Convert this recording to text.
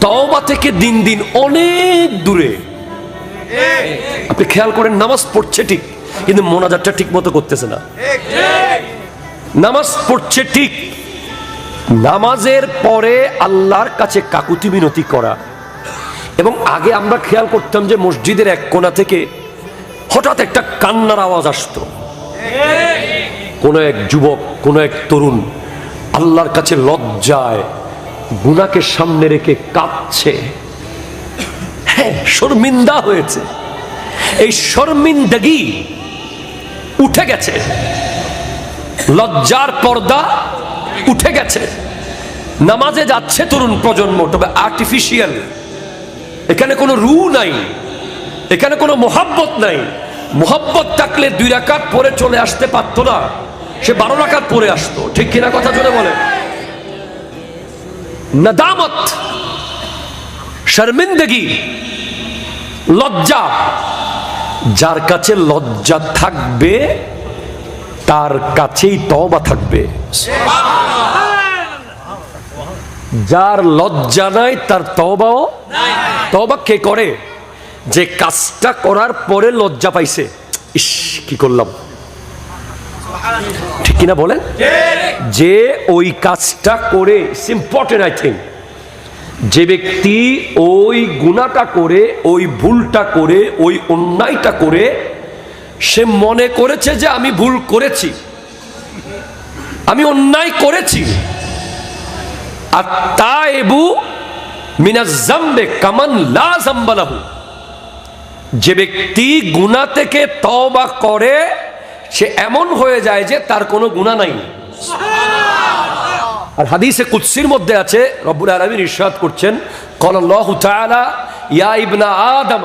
তওবা থেকে দিন দিন অনেক দূরে। আপনি খেয়াল করেন, নামাজ পড়ছে ঠিক, কিন্তু মোনাজাতটা ঠিক মতো করতেছে না। নামাজ পড়ছে ঠিক, নামাজের পরে আল্লাহর কাছে কাকুতি মিনতি করা। এবং আগে আমরা খেয়াল করতাম যে মসজিদের এক কোণা থেকে হঠাৎ একটা কান্নার আওয়াজ আসতো। কোন এক যুবক, কোন এক তরুণ আল্লাহর কাছে লজ্জায় গুনাহকে সামনে রেখে কাঁদছে। হ্যাঁ, শর্মিন্দা হয়েছে। এই শর্মিন্দগি উঠে গেছে, লজ্জার পর্দা উঠে গেছে। নামাজে যাচ্ছে তরুণ প্রজন্ম, তবে আর্টিফিশিয়াল। এখানে কোনো রু নাই, এখানে কোনো মোহাব্বত নাই। মোহাব্বত থাকলে 2 রাকাত পরে চলে আসতে পারতো না, সে 12 রাকাত পরে আসতো। ঠিক কিনা কথা জোরে বলে? নাদামত, শর্মিন্দগি, লজ্জা। যার কাছে লজ্জা থাকবে তার কাছেই তওবা থাকবে। যার লজ্জা নাই তার তওবাও নাই। তওবা কে করে? যে কাজটা করার পরে লজ্জা পাইছে, ইস কি করলাম। ঠিক কিনা বলেন? যে ওই কাজটা করে, ইম্পর্টেন্ট আই থিঙ্ক, যে ব্যক্তি ওই গুনাহটা করে, ওই ভুলটা করে, ওই অন্যায়টা করে সে মনে করেছে যে আমি ভুল করেছি, আমি অন্যায় করেছি। আত-তাইবু মিনাজ যামবি কামান লা যামবা লাহু। যে ব্যক্তি গুনাহ থেকে তওবা করে সে এমন হয়ে যায় যে তার কোনো গুনাহ নাই। আর হাদিসে কুদসির মধ্যে আছে, রব্বুল আলামিন ইরশাদ করছেন, ক্বালাল্লাহু তাআলা ইয়া ইবনা আদম